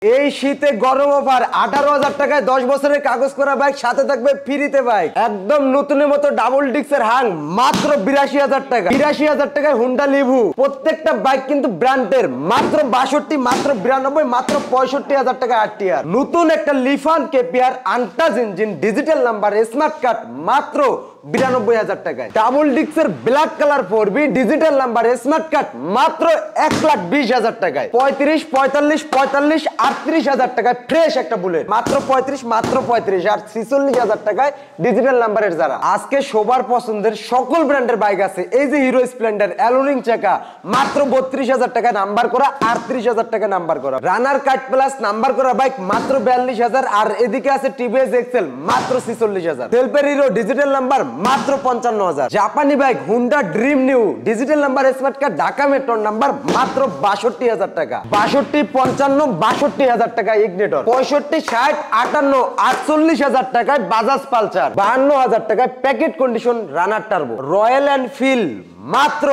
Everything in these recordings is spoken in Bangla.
এই শীতে গরম অফার 18,000 টাকায় 10 বছরের কাগজ করা বাইক, সাথে থাকবে ফ্রিতে বাইক। একদম নতুনের মতো ডাবল ডিক্সের হাং মাত্র 82,000 টাকা। 82,000 টাকায় হুন্ডা লিভু। প্রত্যেকটা বাইক কিন্তু ব্র্যান্ডের, মাত্র 62, মাত্র 92, মাত্র 65,000 টাকা আরটিআর। নতুন একটা Lifan KPR untouch engine, digital number, smart card মাত্র 92,000 টাকায়। ডাবল ডিক্সের black colour 4B, digital number, smart card মাত্র 1,20,000 টাকায়। 35, 45, 45, 38,000 টাকায় ফ্রেশ একটা বুলেট মাত্র 35, মাত্র 35 আর 46,000 টাকায় ডিজিটাল নাম্বারের যারা। আজকে সবার পছন্দের সকল ব্র্যান্ডের বাইক আছে। এই যে হিরো স্প্লেন্ডার অ্যালোরিং চাকা মাত্র 32,000 টাকায় নাম্বার করা, 38,000 টাকা নাম্বার করা। রানার কাট প্লাস নাম্বার করা বাইক মাত্র 42,000। আর এদিকে আছে টিভিএস এক্সেল মাত্র 46,000। সেলফের হিরো ডিজিটাল নাম্বার মাত্র 55,000। জাপানি bike Honda dream new, digital number, smart card, Dhaka মেট্রোর নাম্বার মাত্র 62,000 টাকা। 62, 55, 62,000 টাকা ইগনিটর। 65, 60, 58, 48,000 টাকায় বাজাজ পালসার। 52,000 টাকায় প্যাকেট কন্ডিশন রানার টার্বো। রয়্যাল এনফিল্ড মাত্র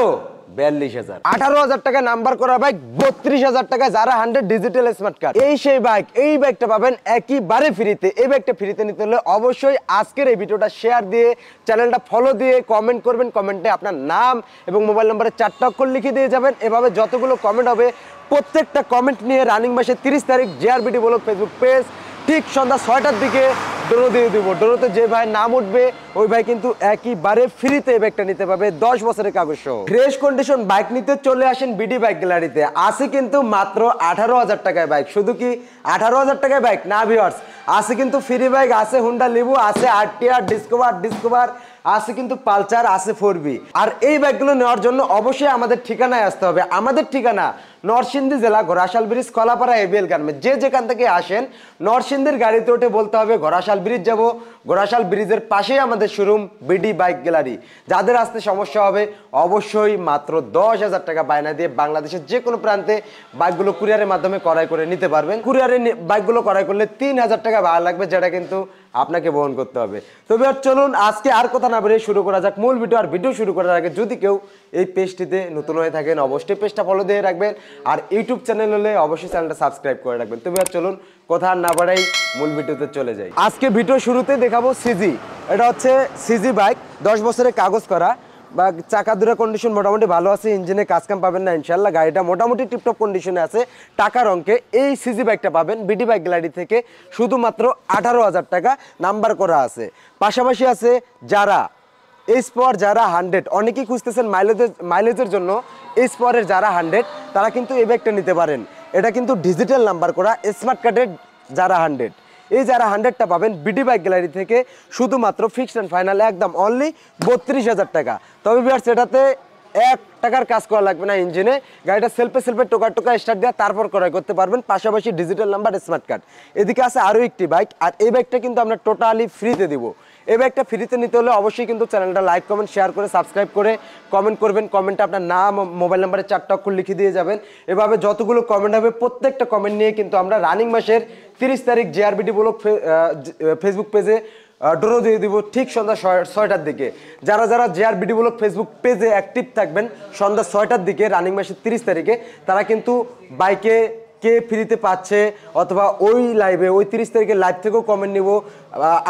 42,000। 18,000 টাকায় নাম্বার করা বাইক, 32,000 টাকায় যারা 100 ডিজিটাল স্মার্ট কার্ড। এই সেই বাইক, এই বাইকটা পাবেন একেবারে ফ্রিতে। এই বাইকটা ফ্রিতে নিতে হলে অবশ্যই আজকের এই ভিডিওটা শেয়ার দিয়ে, চ্যানেলটা ফলো দিয়ে কমেন্ট করবেন। কমেন্টে আপনার নাম এবং মোবাইল নম্বরে 4টা অক্ষর লিখে দিয়ে যাবেন। এভাবে যতগুলো কমেন্ট হবে প্রত্যেকটা কমেন্ট নিয়ে রানিং মাসের 30 তারিখ জেআরবিডি ব্লগ ফেসবুক পেজ ঠিক সন্ধ্যা 6টার দিকে ড্র দিয়ে দিব। ড্রোতে যে ভাই নাম উঠবে ওই ভাই কিন্তু একেবারে ফ্রিতে এই বাইকটা নিতে পারবে 10 বছরের কাগজ সহ। ফ্রেশ কন্ডিশন বাইক নিতে চলে আসেন বিডি বাইক গ্যালারিতে। আছে কিন্তু মাত্র 18,000 টাকায় বাইক। শুধু কি 18,000 টাকায় বাইক না ভিউয়ার্স, আছে কিন্তু ফ্রি বাইক, আছে হুন্ডা লিভু, আছে আরটিআর, ডিসকভার, আছে কিন্তু পালসার, আছে 4B। আর এই বাইকগুলো নেওয়ার জন্য অবশ্যই আমাদের ঠিকানায় আসতে হবে। আমাদের ঠিকানা নরসিংদী জেলা, Ghorashal bridge, Kalapara, ABL garments. যে যেখান থেকে আসেন নরসিংদীর গাড়িতে উঠে বলতে হবে ঘোড়াশাল ব্রিজ যাব। ঘোড়াশাল ব্রিজের পাশেই আমাদের শোরুম বিডি বাইক গ্যালারি। যাদের আসতে সমস্যা হবে অবশ্যই মাত্র 10,000 টাকা বায়না দিয়ে বাংলাদেশের যে কোনো প্রান্তে বাইকগুলো কুরিয়ারের মাধ্যমে ক্রয় করে নিতে পারবেন। কুরিয়ারে বাইকগুলো ক্রয় করলে 3,000 টাকা ভাড়া লাগবে, যেটা কিন্তু আপনাকে বহন করতে হবে। তবে চলুন আজকে আর কথা না বলে শুরু করা যাক মূল ভিডিও। আর ভিডিও শুরু করার আগে যদি কেউ এই পেজটিতে নতুন হয়ে থাকেন অবশ্যই পেজটা ফলো দিয়ে রাখবেন। আর ইউটিউব চ্যানেল হলে অবশ্যই চ্যানেলটা সাবস্ক্রাইব করে রাখবেন। তবে চলুন কথা না বাড়াই মূল ভিডিওতে চলে যাই। আজকে ভিডিও শুরুতে দেখাবো সিজি। এটা হচ্ছে সিজি বাইক, 10 বছরের কাগজ করা বা চাকা দুরা কন্ডিশন মোটামুটি ভালো আছে। ইঞ্জিনে কাজ কাম পাবেন না ইনশাল্লাহ। গাড়িটা মোটামুটি টিপটপ কন্ডিশনে আছে। টাকার অঙ্কে এই সিজি বাইকটা পাবেন বিডি বাইক গ্যালারি থেকে শুধুমাত্র 18,000 টাকা নাম্বার করা আছে। পাশাপাশি আছে যারা এইচ পাওয়ার যারা 100, অনেকেই খুঁজতেছেন মাইলেজের জন্য এইচ পাওয়ারের যারা 100, তারা কিন্তু এই বাইকটা নিতে পারেন। এটা কিন্তু ডিজিটাল নাম্বার করা স্মার্ট কার্ডের যারা 100। এই যারা 100টা পাবেন বিডি বাইক গ্যালারি থেকে শুধুমাত্র ফিক্সড অ্যান্ড ফাইনাল একদম অনলি 32,000 টাকা। তবে ভিউয়ার্স এটাতে 1 টাকার কাজ করা লাগবে না ইঞ্জিনে। গাড়িটা সেলফে টোকা স্টার্ট দেওয়া তারপর ক্রয় করতে পারবেন। পাশাপাশি ডিজিটাল নাম্বার, স্মার্ট কার্ড। এদিকে আছে আরও একটি বাইক, আর এই বাইকটা কিন্তু আমরা টোটালি ফ্রিতে দিব। এই বাইকটা ফ্রিতে নিতে হলে অবশ্যই কিন্তু চ্যানেলটা লাইক, কমেন্ট, শেয়ার করে সাবস্ক্রাইব করে কমেন্ট করবেন। কমেন্টে আপনার নাম, মোবাইল নাম্বারে 4টা অক্ষর লিখে দিয়ে যাবেন। এভাবে যতগুলো কমেন্ট হবে প্রত্যেকটা কমেন্ট নিয়ে কিন্তু আমরা রানিং মাসের 30 তারিখ জেআরবিডি ব্লগ ফেসবুক পেজে ড্র দিয়ে দিব ঠিক সন্ধ্যা 6টার দিকে। যারা যারা জেআরবিডি ব্লগ ফেসবুক পেজে অ্যাক্টিভ থাকবেন সন্ধ্যা 6টার দিকে রানিং মাসের 30 তারিখে, তারা কিন্তু বাইকে কে ফ্রিতে পাচ্ছে অথবা ওই লাইভে ওই 30 তারিখের লাইভ থেকেও কমেন্ট নিব।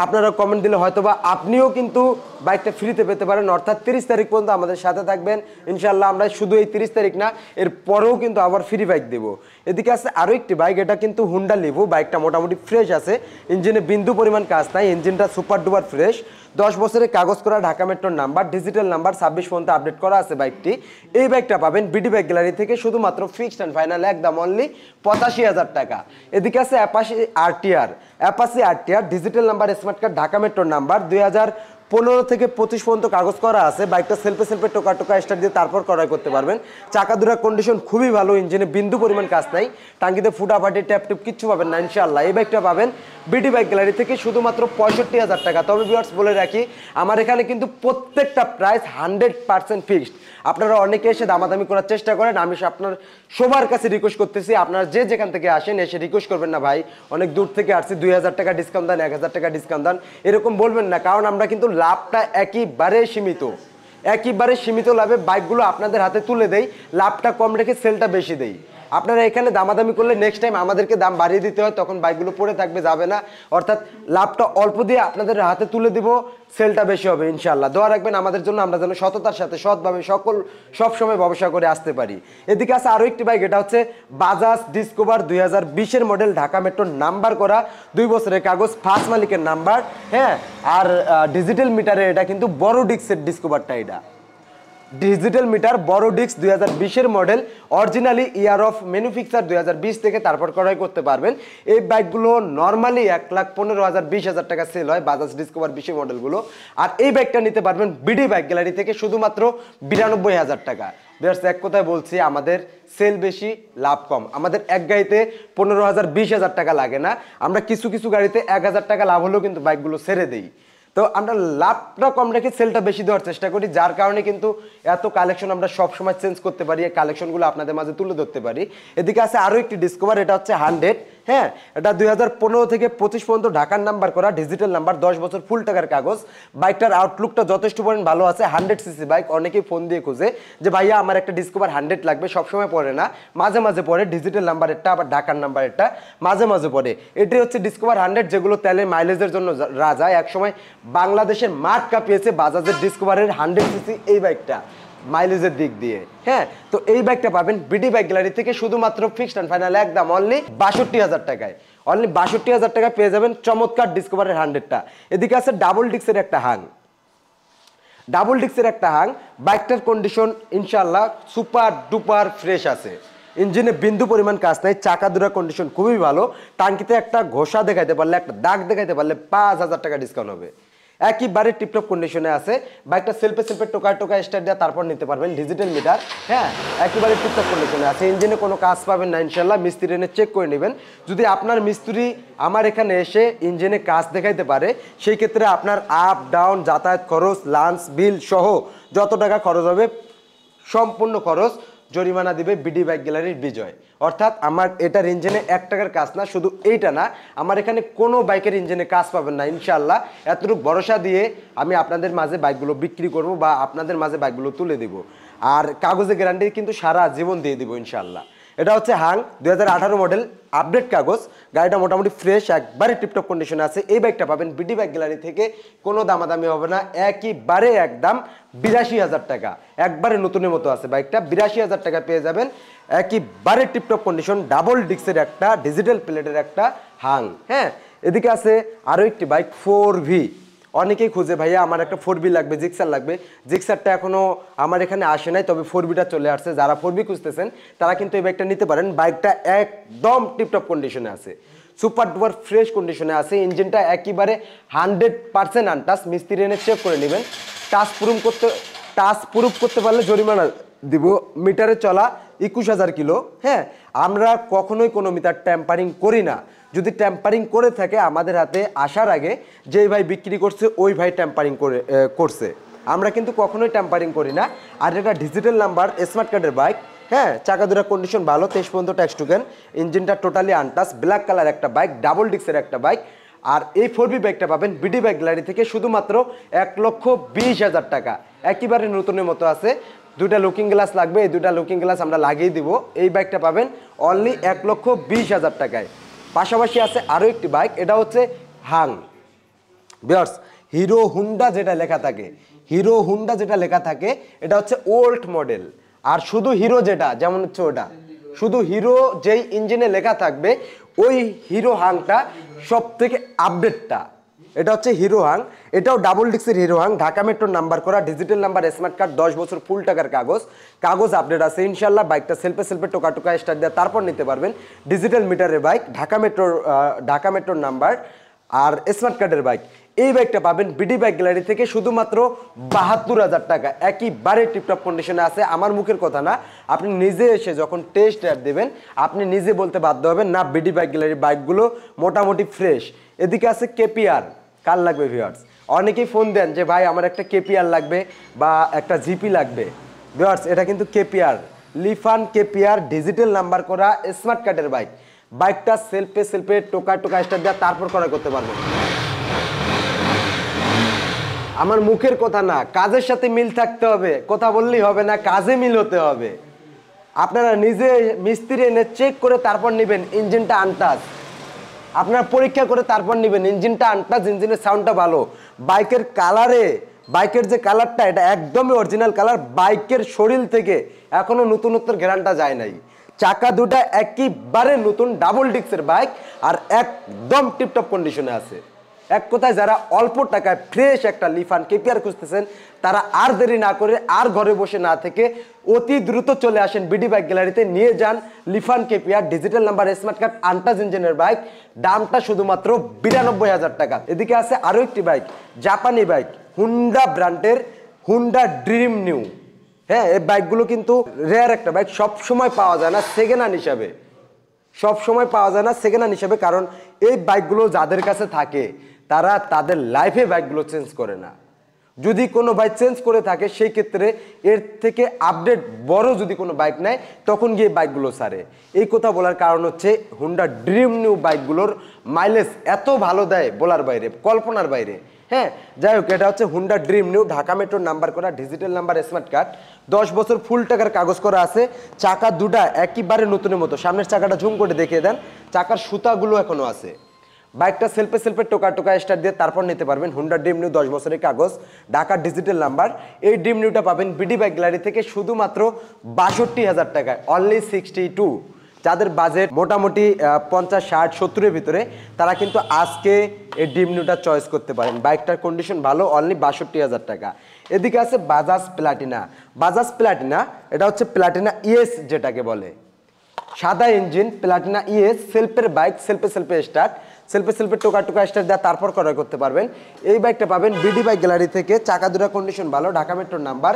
আপনারা কমেন্ট দিলে হয়তোবা আপনিও কিন্তু বাইকটা ফ্রিতে পেতে পারেন। অর্থাৎ 30 তারিখ পর্যন্ত আমাদের সাথে থাকবেন ইনশাল্লাহ। আমরা শুধু এই 30 তারিখ না, এর পরেও কিন্তু আবার ফ্রি বাইক দেবো। এদিকে আছে আরও একটি বাইক, এটা কিন্তু হুন্ডা লিভু। বাইকটা মোটামুটি ফ্রেশ আছে, ইঞ্জিনে বিন্দু পরিমাণ কাজ নাই, ইঞ্জিনটা সুপার ডুপার ফ্রেশ। 10 বছরের কাগজ করা, ঢাকা মেট্রোর নাম্বার, ডিজিটাল নাম্বার, 26 পর্যন্ত আপডেট করা আছে বাইকটি। এই বাইকটা পাবেন বিডি বাইক গ্যালারি থেকে শুধুমাত্র ফিক্সড অ্যান্ড ফাইনাল একদম অনলি 85,000 টাকা। এদিকে আছে Apache RTR, digital number, smart card, Dhaka মেট্রোর নাম্বার, 2015 থেকে 25 পর্যন্ত কাগজ করা আছে। বাইকটা সেলফে টোকা স্টার্ট দিয়ে তারপর ক্রয় করতে পারবেন। চাকা দুরা কন্ডিশন খুবই ভালো, ইঞ্জিনে বিন্দু পরিমাণ কাজ নাই, টাঙ্কিতে ফুটাফাটি ট্যাপ কিচ্ছু পাবেন না ইনশাল্লাহ। এই বাইকটা পাবেন বিডি বাইক গ্যালারি থেকে শুধুমাত্র 65,000 টাকা। তবে ভিউয়ার্স বলে রাখি, আমার এখানে কিন্তু প্রত্যেকটা প্রাইস 100% ফিক্সড। আপনারা অনেকে এসে দামাদামি করার চেষ্টা করেন, আমি আপনার সবার কাছে রিকোয়েস্ট করতেছি আপনারা যে যেখান থেকে আসেন এসে রিকোয়েস্ট করবেন না ভাই অনেক দূর থেকে আসছি 2,000 টাকা ডিসকাউন্ট দেন, 1,000 টাকা ডিসকাউন্ট দেন, এরকম বলবেন না। কারণ আমরা কিন্তু লাভটা একেবারে সীমিত লাভে বাইকগুলো আপনাদের হাতে তুলে দেই, লাভটা কম রেখে সেলটা বেশি দেই। আপনারা এখানে দামাদামি করলে নেক্সট টাইম আমাদেরকে দাম বাড়িয়ে দিতে হয়, তখন বাইকগুলো পড়ে থাকবে, যাবে না। অর্থাৎ লাভটা অল্প দিয়ে আপনাদের হাতে তুলে দিব, সেলটা বেশি হবে ইনশাআল্লাহ। দোয়া রাখবেন আমাদের জন্য, আমরা যেন সততার সাথে সৎভাবে সব সময় ব্যবসা করে আসতে পারি। এদিকে আছে আরো একটি বাইক, এটা হচ্ছে Bajaj discover 2020 model, Dhaka metro number করা, 2 বছরের কাগজ, ফার্স্ট মালিকের নাম্বার। হ্যাঁ, আর ডিজিটাল মিটারে এটা কিন্তু বড় ডিস্কের ডিসকভারটা, এটা ডিজিটাল মিটার বড় disc 2020 model, originally year of manufacture 2020 থেকে তারপর ক্রয় করতে পারবেন। এই বাইকগুলো নর্মালি 1,15,000 20,000 টাকা সেল হয়, বাজাজ ডিসকভার 20 মডেলগুলো। আর এই বাইকটা নিতে পারবেন বিডি বাইক গ্যালারি থেকে শুধুমাত্র 92,000 টাকা। বেশ, এক কথায় বলছি, আমাদের সেল বেশি, লাভ কম। আমাদের এক গাড়িতে 15,000 20,000 টাকা লাগে না, আমরা কিছু কিছু গাড়িতে 1,000 টাকা লাভ হলেও কিন্তু বাইকগুলো ছেড়ে দিই। তো আমরা লাভটা কম রেখে সেলটা বেশি দেওয়ার চেষ্টা করি, যার কারণে কিন্তু এত কালেকশন আমরা সব সময় চেঞ্জ করতে পারি, এই কালেকশনগুলো আপনাদের মাঝে তুলে ধরতে পারি। এদিকে আছে আরো একটি ডিসকভার, এটা হচ্ছে 100। হ্যাঁ, এটা 2015 থেকে 25 পর্যন্ত ঢাকার নাম্বার করা, ডিজিটাল নাম্বার, 10 বছর ফুল টাকার কাগজ। বাইকটার আউটলুকটা যথেষ্ট পরিমাণ ভালো আছে, 100 সিসি বাইক। অনেকেই ফোন দিয়ে খুঁজে যে ভাইয়া আমার একটা ডিসকভার 100 লাগবে, সবসময় পড়ে না, মাঝে মাঝে পড়ে, ডিজিটাল নাম্বারেরটা আবার ঢাকার নাম্বারেরটা মাঝে মাঝে পড়ে। এটি হচ্ছে ডিসকভার 100, যেগুলো তেলে মাইলেজের জন্য রাজা। একসময় বাংলাদেশের মাঠ কাঁপিয়েছে বাজাজের ডিসকভারের 100 সিসি এই বাইকটা, মাইলেজের দিক দিয়ে। হ্যাঁ, তো এই বাইকটা পাবেন বিডি বাইক গ্যালারি থেকে শুধুমাত্র ফিক্সড এন্ড ফাইনাল একদম অনলি 62,000 টাকায়। অনলি 62,000 টাকা পেয়ে যাবেন চমৎকার ডিসকভারের 100টা। এদিকে আছে ডাবল ডিস্কের একটা হাং, ডাবল ডিস্কের একটা হাং। বাইকটার কন্ডিশন ইনশাআল্লাহ সুপার ডুপার ফ্রেশ আছে, ইঞ্জিনে বিন্দু পরিমাণ কাজ নাই, চাকা দুরা কন্ডিশন খুবই ভালো। টাঙ্কিতে একটা ঘষা দেখাইতে পারলে, একটা দাগ দেখাইতে পারলে 5,000 টাকা ডিসকাউন্ট হবে। একইবারে টিপটপ কন্ডিশনে আছে বাইকটা, সেলফে টোকা স্টার্ট দেওয়া তারপর নিতে পারবেন, ডিজিটাল মিটার। হ্যাঁ, একইবারে টিপটপ কন্ডিশনে আছে, ইঞ্জিনে কোনো কাজ পাবেন না ইনশাল্লাহ, মিস্ত্রি এনে চেক করে নেবেন। যদি আপনার মিস্ত্রি আমার এখানে এসে ইঞ্জিনে কাজ দেখাইতে পারে, সেই ক্ষেত্রে আপনার আপ ডাউন, যাতায়াত খরচ, লাঞ্চ বিল সহ যত টাকা খরচ হবে সম্পূর্ণ খরচ জরিমানা দিবে বিডি বাইক গ্যালারির বিজয়। অর্থাৎ আমার এটার ইঞ্জিনে 1 টাকার কাজ না, শুধু এইটা না, আমার এখানে কোনো বাইকের ইঞ্জিনে কাজ পাবেন না ইনশাআল্লাহ। এতটুকু ভরসা দিয়ে আমি আপনাদের মাঝে বাইকগুলো বিক্রি করব বা আপনাদের মাঝে বাইকগুলো তুলে দিব। আর কাগজে গ্যারান্টি কিন্তু সারা জীবন দিয়ে দিব ইনশাআল্লাহ। এটা হচ্ছে হাং 2018 মডেল, আপডেট কাগজ, গাড়িটা মোটামুটি ফ্রেশ, একবারে টিপটপ কন্ডিশনে আছে। এই বাইকটা পাবেন বিডি বাইক গ্যালারি থেকে, কোনো দামাদামি হবে না, একইবারে একদম 82,000 টাকা, একবারে নতুনের মতো আছে বাইকটা, 82,000 টাকা পেয়ে যাবেন, একইবারে টিপটপ কন্ডিশন, ডাবল ডিস্কের একটা, ডিজিটাল প্লেটের একটা হাং। হ্যাঁ, এদিকে আছে আরো একটি বাইক 4V। অনেকেই খুঁজে ভাইয়া আমার একটা 4V লাগবে, জিক্সার লাগবে। জিক্সারটা এখনো আমার এখানে আসে নাই, তবে 4Vটা চলে আসছে। যারা 4V খুঁজতেছেন তারা কিন্তু এই বাইকটা নিতে পারেন। বাইকটা একদম টিপটপ কন্ডিশনে আছে, সুপার ডুপার ফ্রেশ কন্ডিশনে আছে। ইঞ্জিনটা একেবারে 100% আনটাচ, মিস্ত্রি এনে চেক করে নেবেন। টাচ প্রুফ করতে পারলে জরিমানা দিব। মিটারে চলা 21,000 কিলো। হ্যাঁ, আমরা কখনোই কোনো মিটার ট্যাম্পারিং করি না। যদি ট্যাম্পারিং করে থাকে আমাদের হাতে আসার আগে যেই ভাই বিক্রি করছে ওই ভাই ট্যাম্পারিং করছে, আমরা কিন্তু কখনোই ট্যাম্পারিং করি না। আর এটা ডিজিটাল নাম্বার, স্মার্ট কার্ডের বাইক। হ্যাঁ, চাকা দুরা কন্ডিশন ভালো, 23 পর্যন্ত ট্যাক্স টোকেন, ইঞ্জিনটা টোটালি আনটাচ, ব্ল্যাক কালার একটা বাইক, ডাবল ডিস্কের একটা বাইক। আর এই 4V বাইকটা পাবেন বিডি বাইক গ্যালারি থেকে শুধুমাত্র 1,20,000 টাকা, একেবারে নতুনের মতো আছে। দুইটা লুকিং গ্লাস লাগবে, এই দুইটা লুকিং গ্লাস আমরা লাগিয়ে দিব। এই বাইকটা পাবেন অনলি 1,20,000 টাকায়। পাশাপাশি আছে আরো একটি বাইক, এটা হচ্ছে হাং। ভিউয়ার্স, হিরো হুন্ডা যেটা লেখা থাকে, হিরো হুন্ডা যেটা লেখা থাকে এটা হচ্ছে ওল্ড মডেল। আর শুধু হিরো যেটা, যেমন হচ্ছে ওটা, শুধু হিরো যেই ইঞ্জিনে লেখা থাকবে ওই হিরো হাংটা সব থেকে আপডেটটা। এটা হচ্ছে হিরো হাং, এটাও ডাবল ডিস্কের হিরো হাং, ঢাকা মেট্রোর নাম্বার করা, ডিজিটাল নাম্বার, স্মার্ট কার্ড, 10 বছর ফুল টাকার কাগজ আপডেট আছে ইনশাল্লাহ। বাইকটা সেলফে টোকা স্টার্ট দেওয়া তারপর নিতে পারবেন। ডিজিটাল মিটারের বাইক, ঢাকা মেট্রোর নাম্বার আর স্মার্ট কার্ডের বাইক। এই বাইকটা পাবেন বিডি বাইক গ্যালারি থেকে শুধুমাত্র 72,000 টাকা, একইবারে টিপটপ কন্ডিশনে আছে। আমার মুখের কথা না, আপনি নিজে এসে যখন টেস্ট ড্রাইভ দেবেন আপনি নিজে বলতে বাধ্য হবেন না বিডি বাইক গ্যালারির বাইকগুলো মোটামুটি ফ্রেশ। এদিকে আছে কেপিআর, কার লাগবে ভিউয়ার্স? অনেকেই ফোন দেন যে ভাই আমার একটা কেপিআর লাগবে বা একটা জিপি লাগবে। ভিউয়ার্স, এটা কিন্তু কেপিআর, লিফান কেপিআর, ডিজিটাল নাম্বার করা, স্মার্ট কার্ডের বাইক। বাইকটা সেলফে টোকা স্টার্ট দেওয়া তারপর করা করতে পারবেন। আমার মুখের কথা না, কাজের সাথে মিল থাকতে হবে, কথা বললেই হবে না, কাজে মিল হতে হবে। আপনারা নিজে মিস্ত্রি এনে চেক করে তারপর নেবেন ইঞ্জিনটা আনটাচ, আপনারা পরীক্ষা করে তারপর নেবেন ইঞ্জিনটা আনটাচ, ইঞ্জিনের সাউন্ডটা ভালো। বাইকের কালারে, বাইকের যে কালারটা এটা একদমই অরিজিনাল কালার, বাইকের শরীর থেকে এখনো নতুনত্বের গ্যারান্টি যায় নাই। চাকা দুটা একেবারে নতুন ডাবল ডিস্কের বাইক আর একদম টিপটপ কন্ডিশনে আছে। এক কথায় যারা অল্প টাকায় ফ্রেশ একটা লিফান কেপিআর খুঁজতেছেন তারা আর দেরি না করে আর ঘরে বসে না থেকে অতি দ্রুত চলে আসেন বিডি বাইক গ্যালারিতে, নিয়ে যান লিফান KPR digital number smart card untouch ইঞ্জিনের বাইক। দামটা শুধুমাত্র 92,000 টাকা। এদিকে আছে আরো একটি বাইক, জাপানি বাইক, হুন্ডা ব্র্যান্ডের হুন্ডা ড্রিম নিউ। হ্যাঁ, এই বাইকগুলো কিন্তু রেয়ার একটা বাইক, সবসময় পাওয়া যায় না সেকেন্ড হ্যান্ড হিসাবে, সব সময় পাওয়া যায় না সেকেন্ড হ্যান্ড হিসেবে। কারণ এই বাইকগুলো যাদের কাছে থাকে তারা তাদের লাইফে বাইকগুলো চেঞ্জ করে না। যদি কোনো বাইক চেঞ্জ করে থাকে সেই ক্ষেত্রে এর থেকে আপডেট বড় যদি কোনো বাইক নেয় তখন গিয়ে বাইকগুলো ছাড়ে। এই কথা বলার কারণ হচ্ছে হুন্ডা ড্রিম নিউ বাইকগুলোর মাইলেজ এত ভালো দেয় বলার বাইরে, কল্পনার বাইরে। হ্যাঁ, যাই হোক, এটা হচ্ছে হুন্ডা ড্রিম নিউ, ঢাকা মেট্রোর নাম্বার করা, ডিজিটাল নাম্বার স্মার্ট কার্ড, 10 বছর ফুল টাকার কাগজ করা আছে। চাকা দুটা একেবারে নতুনের মতো, সামনের চাকাটা ঝুম করে দেখিয়ে দেন, চাকার সুতাগুলো এখনো আছে। বাইকটা সেলফে সেলফে টোকা টোকা স্টার্ট দিয়ে তারপর নিতে পারবেন। হুন্ডা ড্রিম নিউ 10 বছরের কাগজ, ঢাকার ডিজিটাল নাম্বার। এই ড্রিম নিউটা পাবেন বিডি বাইক গ্যালারি থেকে শুধুমাত্র 62,000 টাকায়, অনলি 62। যাদের বাজেট মোটামুটি 50, 60, 70-এর ভিতরে তারা কিন্তু আজকে এই ড্রিম নিউটা চয়েস করতে পারেন। বাইকটার কন্ডিশন ভালো, অনলি 62,000 টাকা। এদিকে আছে বাজাজ প্লাটিনা। বাজাজ প্লাটিনা এটা হচ্ছে প্লাটিনা ইএস যেটাকে বলে, সাদা ইঞ্জিন প্লাটিনা ইএস, সেলফের বাইক, সেলফে সেলফে স্টার্ট, সেলফে সেলফে টোকা টোকা স্টার্ট দেওয়া তারপর ক্রয় করতে পারবেন। এই বাইকটা পাবেন বিডি বাইক গ্যালারি থেকে, চাকা দুটা কন্ডিশন ভালো, ঢাকা মেট্রোর নাম্বার,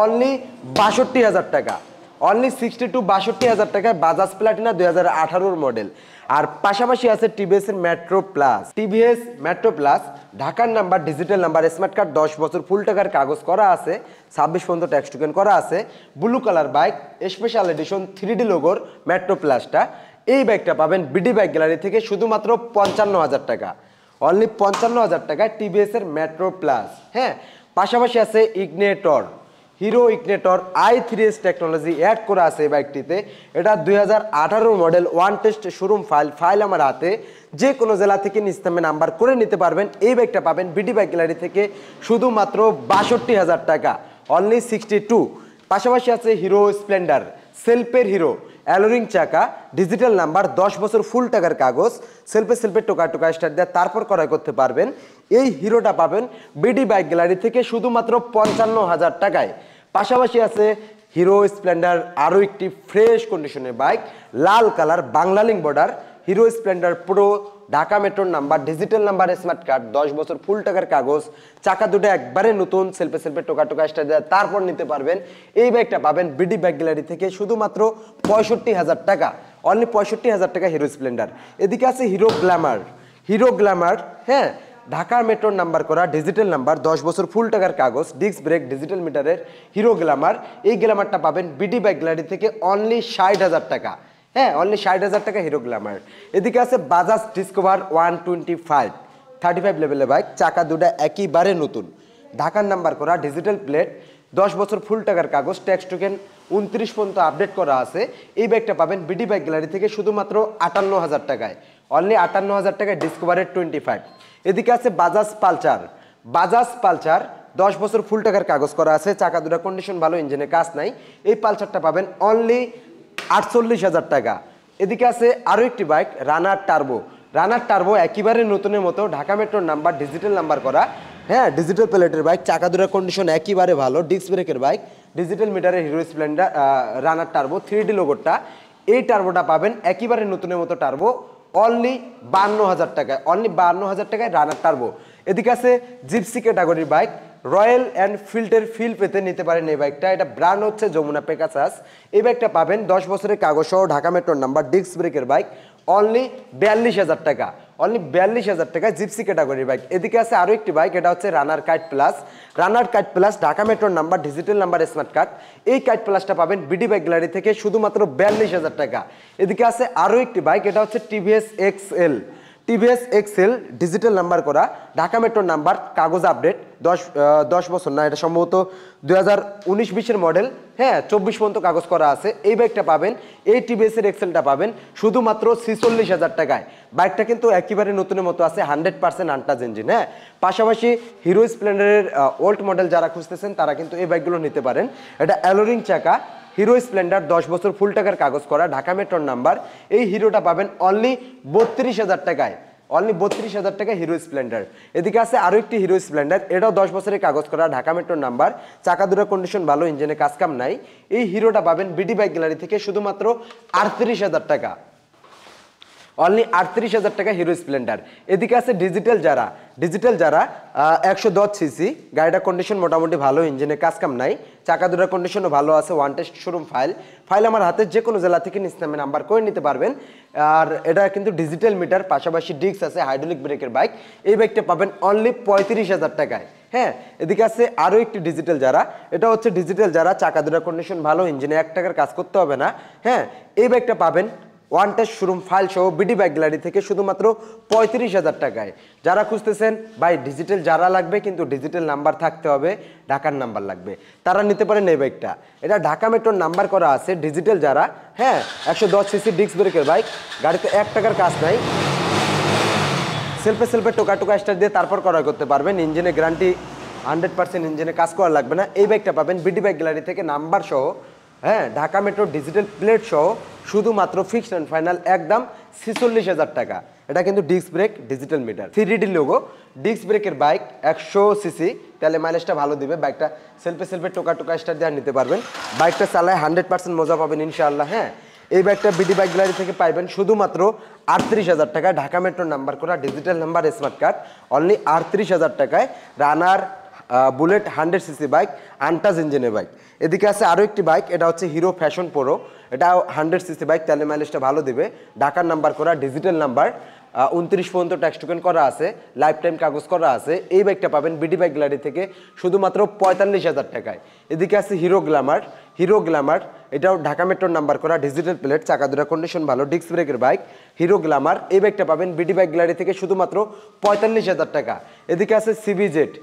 অনলি 62,000 টাকা, অনলি 62, 62,000 টাকায় বাজাজ প্লাটিনা 2018-র মডেল। আর পাশাপাশি আছে টিভিএস এর Metro Plus, TVS Metro Plus, ঢাকার number, digital number smart card, 10 বছর ফুল টাকার কাগজ করা আছে, 26 পর্যন্ত ট্যাক্স টোকেন করা আছে, blue colour bike, special edition 3D লোগোর মেট্রো প্লাসটা। এই বাইকটা পাবেন বিডি বাইক গ্যালারি থেকে শুধুমাত্র 55,000 টাকা, অনলি 55,000 টাকায় টিভিএস এর মেট্রো প্লাস। হ্যাঁ, পাশাপাশি আছে Ignitor, Hero Ignitor i3s technology add করা আছে এই বাইকটিতে। এটা 2018 model, one test showroom file আমার হাতে, যে কোনো জেলা থেকে নিজ নামে নাম্বার করে নিতে পারবেন। এই বাইকটা পাবেন বিডি বাইক গ্যালারি থেকে শুধুমাত্র 62,000 টাকা, অনলি 62। পাশাপাশি আছে হিরো স্প্লেন্ডার, সেলফের হিরো, অ্যালোরিং চাকা, ডিজিটাল নাম্বার, 10 বছর ফুল টাকার কাগজ, সেলফে সেলফে টোকা টোকা স্টার্ট দেওয়া তারপর ক্রয় করতে পারবেন। এই হিরোটা পাবেন বিডি বাইক গ্যালারি থেকে শুধুমাত্র 55,000 টাকায়। পাশাপাশি আছে হিরো স্প্লেন্ডার, আরও একটি ফ্রেশ কন্ডিশনের বাইক, লাল colour, Banglalink border, Hero Splendor Pro, Dhaka মেট্রোর number, digital number smart card, 10 বছর ফুল টাকার কাগজ, চাকা দুটো একবারে নতুন, সেলফে সেলফে টোকা টোকা স্টার্ট দেওয়া তারপর নিতে পারবেন। এই বাইকটা পাবেন বিডি বাইক গ্যালারি থেকে শুধুমাত্র 65,000 টাকা, অনলি 65,000 টাকা হিরো স্প্লেন্ডার। এদিকে আছে হিরো গ্ল্যামার, হিরো গ্ল্যামার, হ্যাঁ, ঢাকা মেট্রোর নাম্বার করা, ডিজিটাল নাম্বার, 10 বছর ফুল টাকার কাগজ, ডিস্ক ব্রেক, ডিজিটাল মিটারের হিরো গ্ল্যামার। এই গ্ল্যামারটা পাবেন বিডি বাইক গ্যালারি থেকে অনলি 60,000 টাকা, হ্যাঁ, অনলি 60,000 টাকা হিরো গ্ল্যামার। এদিকে আছে বাজাজ ডিসকভার 125, 35 লেভেলের বাইক, চাকা দুটা একেবারে নতুন, ঢাকার নাম্বার করা, ডিজিটাল প্লেট, 10 বছর ফুল টাকার কাগজ, ট্যাক্স টোকেন 29 পর্যন্ত আপডেট করা আছে। এই বাইকটা পাবেন বিডি বাইক গ্যালারি থেকে শুধুমাত্র 58,000 টাকায়, অনলি 58,000 টাকায় ডিসকভারের 25। এদিকে আছে বাজাজ পালচার, বাজাজ পালচার, 10 বছর ফুল টাকার কাগজ করা আছে, চাকা দুটা কন্ডিশন ভালো, ইঞ্জিনে কাজ নাই। এই পালচারটা পাবেন অনলি 48,000 টাকা। এদিকে আছে আরও একটি বাইক, রানার টার্বো, রানার টার্বো একেবারে নতুনের মতো, ঢাকা মেট্রোর নাম্বার, ডিজিটাল নাম্বার করা, হ্যাঁ, ডিজিটাল প্লেটের বাইক, চাকা দুটার কন্ডিশন একেবারে ভালো, ডিস্ক ব্রেকের বাইক, ডিজিটাল মিটারের হিরো স্প্লেন্ডার, রানার টার্বো 3D লোগোটা। এই টার্বোটা পাবেন একেবারে নতুনের মতো টার্বো, অনলি 52,000 টাকায়, অনলি 52,000 টাকায় রানার টার্বো। এদিকে আছে জিপসি ক্যাটাগরির বাইক, রয়্যাল এনফিল্ডের ফিল পেতে নিতে পারেন এই বাইকটা। এটা ব্র্যান্ড হচ্ছে যমুনা পেগাসাস। এই বাইকটা পাবেন 10 বছরের কাগজ সহ, ঢাকা মেট্রোর নাম্বার, ডিস্ক ব্রেকের বাইক, অনলি 42,000 টাকা, অনলি 42,000 টাকা জিপসি ক্যাটাগরির বাইক। এদিকে আছে আরও একটি বাইক, এটা হচ্ছে রানার কাইট প্লাস, রানার কাইট প্লাস, ঢাকা মেট্রোর number, digital number smart card. এই কাইট প্লাসটা পাবেন বিডি বাইক গ্যালারি থেকে শুধুমাত্র 42,000 টাকা। এদিকে আছে আরও একটি বাইক, এটা হচ্ছে TVS X L, TVS XL digital number করা, ঢাকা মেট্রোর নাম্বার, কাগজ আপডেট, 10 বছর না, এটা সম্ভবত 2019-20 মডেল, হ্যাঁ 24 পর্যন্ত কাগজ করা আছে। এই বাইকটা পাবেন, এই টিভিএস এর এক্সেলটা পাবেন শুধুমাত্র 46,000 টাকায়। বাইকটা কিন্তু একেবারে নতুনের মতো আছে, 100% আনটাচ ইঞ্জিন। হ্যাঁ, পাশাপাশি হিরো স্প্লেন্ডারের ওল্ড মডেল যারা খুঁজতেছেন তারা কিন্তু এই বাইকগুলো নিতে পারেন। এটা অ্যালোরিং চাকা, হিরো স্প্লেন্ডার, 10 বছর ফুল টাকার কাগজ করা, ঢাকা মেট্রোর নাম্বার। এই হিরোটা পাবেন অনলি 32,000 টাকায়, অনলি 32,000 টাকায় হিরো স্প্লেন্ডার। এদিকে আছে আরো একটি হিরো স্প্লেন্ডার, এটাও 10 বছরের কাগজ করা, ঢাকা মেট্রোর নাম্বার, চাকা দুটোর কন্ডিশন ভালো, ইঞ্জিনে কাজকাম নাই। এই হিরোটা পাবেন বিডি বাইক গ্যালারি থেকে শুধুমাত্র 38,000 টাকা, অনলি 38,000 টাকা হিরো স্প্লেন্ডার। এদিকে আছে ডিজিটাল যারা 110 সিসি, গাড়িটার কন্ডিশন মোটামুটি ভালো, ইঞ্জিনে কাজকাম নাই, চাকা দুটার কন্ডিশনও ভালো আছে, ওয়ান টেস্ট শোরুম ফাইল আমার হাতে, যে কোনো জেলা থেকে নিজ নামে নাম্বার করে নিতে পারবেন। আর এটা কিন্তু ডিজিটাল মিটার, পাশাপাশি ডিস্ক আছে, হাইড্রোলিক ব্রেকের বাইক। এই বাইকটা পাবেন অনলি 35,000 টাকায়। হ্যাঁ, এদিকে আছে আরও একটি ডিজিটাল যারা, এটা হচ্ছে ডিজিটাল যারা, চাকা দুটার কন্ডিশন ভালো, ইঞ্জিনে 1 টাকার কাজ করতে হবে না। হ্যাঁ, এই বাইকটা পাবেন ওয়ান টেস্ট শোরুম ফাইল সহ বিডি বাইক গ্যালারি থেকে শুধুমাত্র 35,000 টাকায়। যারা খুঁজতেছেন ভাই ডিজিটাল যারা লাগবে কিন্তু ডিজিটাল নাম্বার থাকতে হবে, ঢাকার নাম্বার লাগবে, তারা নিতে পারেন এই বাইকটা। এটা ঢাকা মেট্রোর নাম্বার করা আছে, ডিজিটাল যারা, হ্যাঁ 110 সিসি ডিস্ক ব্রেকের বাইক, গাড়িতে 1 টাকার কাজ নাই, সেলফে টোকা স্টার্ট দিয়ে তারপর ক্রয় করতে পারবেন। ইঞ্জিনে গ্যারান্টি 100%, ইঞ্জিনে কাজ করা লাগবে না। এই বাইকটা পাবেন বিডি বাইক গ্যালারি থেকে নাম্বার সহ, হ্যাঁ ঢাকা মেট্রো ডিজিটাল প্লেট সহ শুধুমাত্র ফিক্সড অ্যান্ড ফাইনাল একদম 46,000 টাকা। এটা কিন্তু disc brake, digital meter, 3D logo, disc ব্রেকের বাইক, 100 সিসি, তাহলে মাইলেজটা ভালো দিবে। বাইকটা সেলফে টোকা স্টার্ট দিয়ে নিতে পারবেন। বাইকটা চালায় 100% মজা পাবেন ইনশাআল্লাহ। হ্যাঁ, এই বাইকটা বিডি বাইক গ্যালারি থেকে পাইবেন শুধুমাত্র 38,000 টাকায়, ঢাকা মেট্রোর নাম্বার করা, digital number, smart card, only 38,000 টাকায়। রানার বুলেট 100 সিসি বাইক, আনটাচ ইঞ্জিনের বাইক। এদিকে আছে আরও একটি বাইক, এটা হচ্ছে হিরো ফ্যাশন প্রো, এটা 100 সিসি বাইক, তাহলে মাইলেজটা ভালো দিবে, ঢাকার নাম্বার করা, ডিজিটাল নাম্বার, 29 পর্যন্ত ট্যাক্স টোকেন করা আছে, লাইফ টাইম কাগজ করা আছে। এই বাইকটা পাবেন বিডি বাইক গ্যালারি থেকে শুধুমাত্র 45,000 টাকায়। এদিকে আছে হিরো গ্ল্যামার, এটাও ঢাকা মেট্রোর নাম্বার করা, ডিজিটাল প্লেট, চাকা দুটা কন্ডিশন ভালো, ডিস্ক ব্রেকের বাইক, হিরো গ্ল্যামার। এই বাইকটা পাবেন বিডি বাইক গ্যালারি থেকে শুধুমাত্র 45,000 টাকা। এদিকে আছে CBZ,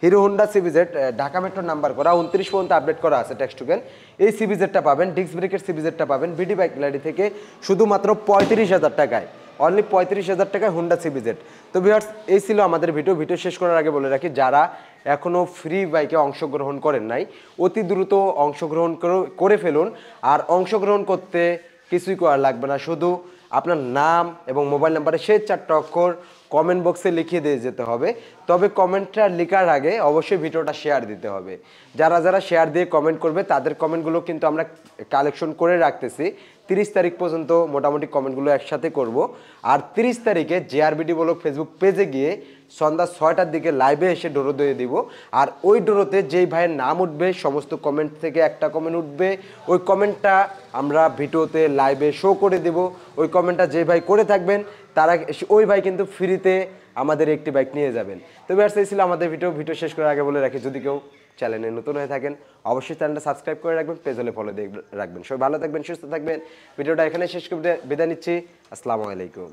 hero Honda CBZ, Dhaka মেট্রোর নাম্বার করা, 29 পর্যন্ত আপডেট করা আছে ট্যাক্স টোকেন। এই সিবিজেডটা পাবেন, ডিস্ক ব্রেকের সিবিজেডটা পাবেন বিডি বাইক গ্যালারি থেকে শুধুমাত্র 35,000 টাকায়, অনলি 35,000 টাকায় হুন্ডা সিবিজেড। তো ভিউয়ার্স, এই ছিল আমাদের ভিডিও শেষ করার আগে বলে রাখি, যারা এখনও ফ্রি বাইকে অংশগ্রহণ করেন নাই অতি দ্রুত অংশগ্রহণ করে ফেলুন। আর অংশগ্রহণ করতে কিছুই করা লাগবে না, শুধু আপনার নাম এবং মোবাইল নাম্বারে সেই 4টা অক্ষর কমেন্ট বক্সে লিখিয়ে দিয়ে যেতে হবে। তবে কমেন্টটা লেখার আগে অবশ্যই ভিডিওটা শেয়ার দিতে হবে। যারা শেয়ার দিয়ে কমেন্ট করবে তাদের কমেন্টগুলো কিন্তু আমরা কালেকশন করে রাখতেছি। 30 তারিখ পর্যন্ত মোটামুটি কমেন্টগুলো একসাথে করব। আর 30 তারিখে জেআরবিডি ব্লগ ফেসবুক পেজে গিয়ে সন্ধ্যা 6টার দিকে লাইভে এসে ডোরো দিয়ে দিব। আর ওই ডোরোতে যেই ভাইয়ের নাম উঠবে, সমস্ত কমেন্ট থেকে একটা কমেন্ট উঠবে, ওই কমেন্টটা আমরা ভিডিওতে লাইভে শো করে দেব। ওই কমেন্টটা যে ভাই করে থাকবেন তারা, ওই ভাই কিন্তু ফ্রিতে আমাদের একটি বাইক নিয়ে যাবেন। তো ভিউয়ার্স, এই ছিল আমাদের ভিডিও শেষ করার আগে বলে রাখি, যদি কেউ চ্যানেলে নতুন হয়ে থাকেন অবশ্যই চ্যানেলটা সাবস্ক্রাইব করে রাখবেন, পেজ হলে ফলো দিয়ে রাখবেন। সবাই ভালো থাকবেন, সুস্থ থাকবেন। ভিডিওটা এখানে শেষ করে বিদায় নিচ্ছি। আসসালামু আলাইকুম।